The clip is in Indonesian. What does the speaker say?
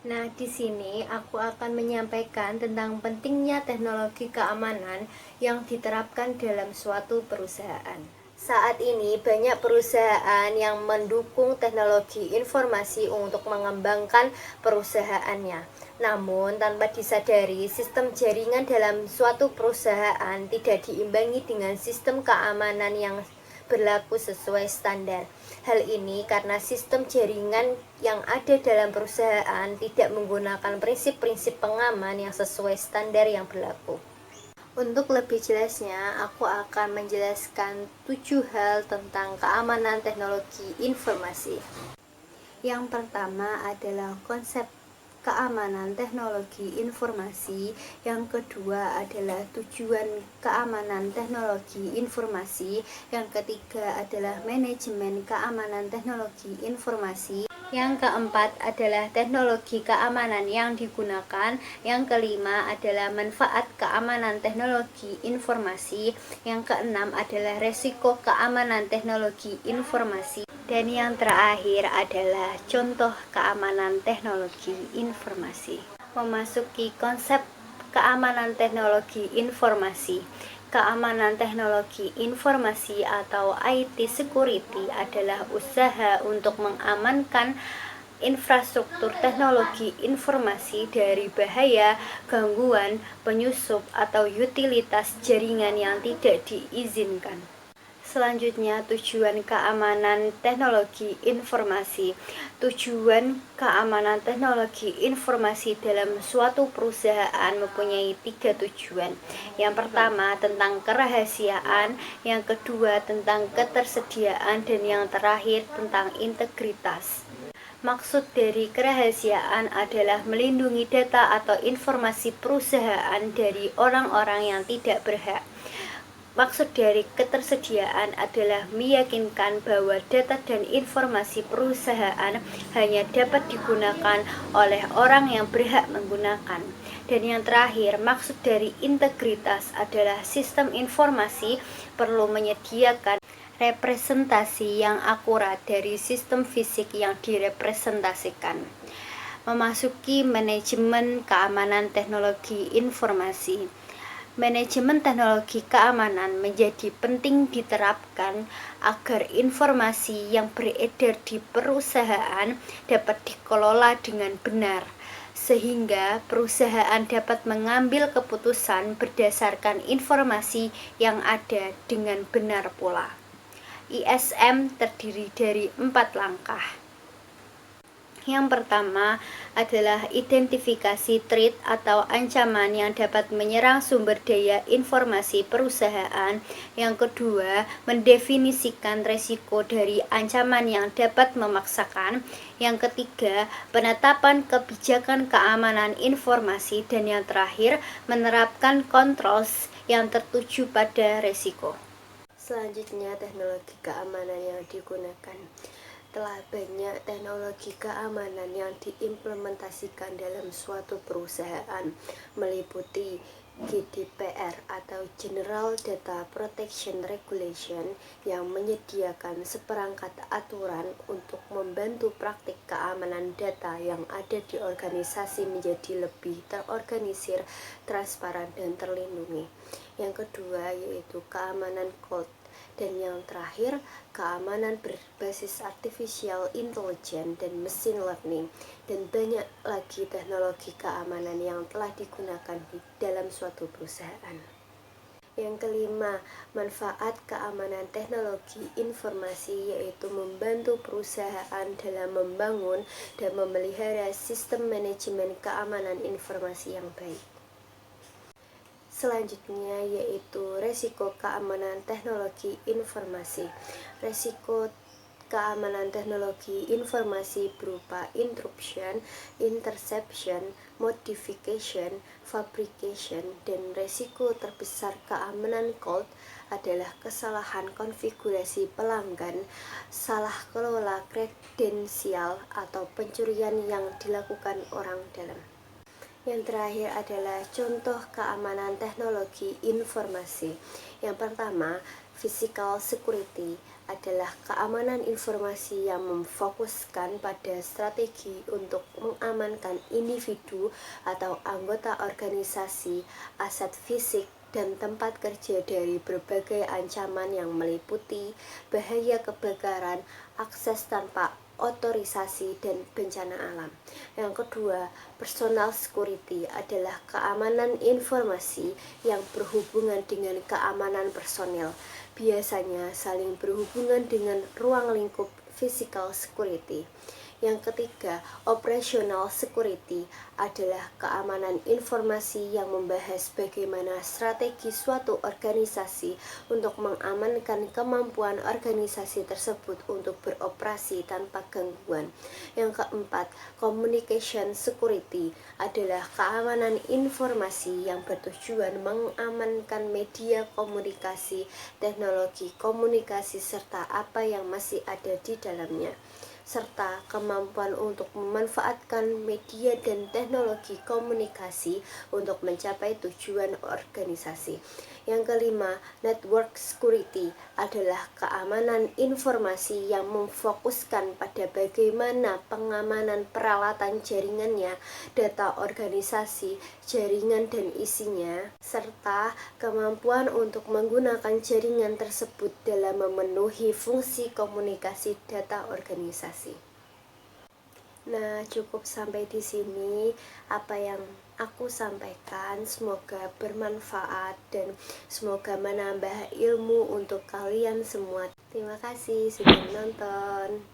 Nah, di sini aku akan menyampaikan tentang pentingnya teknologi keamanan yang diterapkan dalam suatu perusahaan. Saat ini banyak perusahaan yang mendukung teknologi informasi untuk mengembangkan perusahaannya. Namun, tanpa disadari, sistem jaringan dalam suatu perusahaan tidak diimbangi dengan sistem keamanan yang berlaku sesuai standar. Hal ini karena sistem jaringan yang ada dalam perusahaan tidak menggunakan prinsip-prinsip pengaman yang sesuai standar yang berlaku. Untuk lebih jelasnya, aku akan menjelaskan 7 hal tentang keamanan teknologi informasi. Yang pertama adalah konsep keamanan teknologi informasi, yang kedua adalah tujuan keamanan teknologi informasi, yang ketiga adalah manajemen keamanan teknologi informasi, yang keempat adalah teknologi keamanan yang digunakan, yang kelima adalah manfaat keamanan teknologi informasi, yang keenam adalah resiko keamanan teknologi informasi, dan yang terakhir adalah contoh keamanan teknologi informasi. Memasuki konsep keamanan teknologi informasi. Keamanan teknologi informasi atau IT security adalah usaha untuk mengamankan infrastruktur teknologi informasi dari bahaya, gangguan, penyusup, atau utilitas jaringan yang tidak diizinkan. Selanjutnya, tujuan keamanan teknologi informasi. Tujuan keamanan teknologi informasi dalam suatu perusahaan mempunyai 3 tujuan. Yang pertama tentang kerahasiaan, yang kedua tentang ketersediaan, dan yang terakhir tentang integritas. Maksud dari kerahasiaan adalah melindungi data atau informasi perusahaan dari orang-orang yang tidak berhak. Maksud dari ketersediaan adalah meyakinkan bahwa data dan informasi perusahaan hanya dapat digunakan oleh orang yang berhak menggunakan. Dan yang terakhir, maksud dari integritas adalah sistem informasi perlu menyediakan representasi yang akurat dari sistem fisik yang direpresentasikan. Memasuki manajemen keamanan teknologi informasi. Manajemen teknologi keamanan menjadi penting diterapkan agar informasi yang beredar di perusahaan dapat dikelola dengan benar, sehingga perusahaan dapat mengambil keputusan berdasarkan informasi yang ada dengan benar pula. ISM terdiri dari 4 langkah. Yang pertama adalah identifikasi threat atau ancaman yang dapat menyerang sumber daya informasi perusahaan. Yang kedua, mendefinisikan resiko dari ancaman yang dapat memaksakan. Yang ketiga, penetapan kebijakan keamanan informasi. Dan yang terakhir, menerapkan controls yang tertuju pada resiko. Selanjutnya, teknologi keamanan yang digunakan. Telah banyak teknologi keamanan yang diimplementasikan dalam suatu perusahaan, meliputi GDPR atau General Data Protection Regulation yang menyediakan seperangkat aturan untuk membantu praktik keamanan data yang ada di organisasi menjadi lebih terorganisir, transparan, dan terlindungi. Yang kedua yaitu keamanan cloud. Dan yang terakhir, keamanan berbasis artificial intelligence dan machine learning, dan banyak lagi teknologi keamanan yang telah digunakan di dalam suatu perusahaan. Yang kelima, manfaat keamanan teknologi informasi yaitu membantu perusahaan dalam membangun dan memelihara sistem manajemen keamanan informasi yang baik. Selanjutnya yaitu resiko keamanan teknologi informasi. Resiko keamanan teknologi informasi berupa interruption, interception, modification, fabrication, dan resiko terbesar keamanan cloud adalah kesalahan konfigurasi pelanggan, salah kelola kredensial, atau pencurian yang dilakukan orang dalam. Yang terakhir adalah contoh keamanan teknologi informasi. Yang pertama, physical security adalah keamanan informasi yang memfokuskan pada strategi untuk mengamankan individu atau anggota organisasi, aset fisik, dan tempat kerja dari berbagai ancaman yang meliputi bahaya kebakaran, akses tanpa otorisasi, dan bencana alam. Yang kedua, personal security adalah keamanan informasi yang berhubungan dengan keamanan personel, biasanya saling berhubungan dengan ruang lingkup physical security. Yang ketiga, operational security adalah keamanan informasi yang membahas bagaimana strategi suatu organisasi untuk mengamankan kemampuan organisasi tersebut untuk beroperasi tanpa gangguan. Yang keempat, communication security adalah keamanan informasi yang bertujuan mengamankan media komunikasi, teknologi komunikasi, serta apa yang masih ada di dalamnya, serta kemampuan untuk memanfaatkan media dan teknologi komunikasi untuk mencapai tujuan organisasi. Yang kelima, network security adalah keamanan informasi yang memfokuskan pada bagaimana pengamanan peralatan jaringannya, data organisasi, jaringan dan isinya, serta kemampuan untuk menggunakan jaringan tersebut dalam memenuhi fungsi komunikasi data organisasi. Nah, cukup sampai di sini apa yang aku sampaikan. Semoga bermanfaat dan semoga menambah ilmu untuk kalian semua. Terima kasih sudah menonton.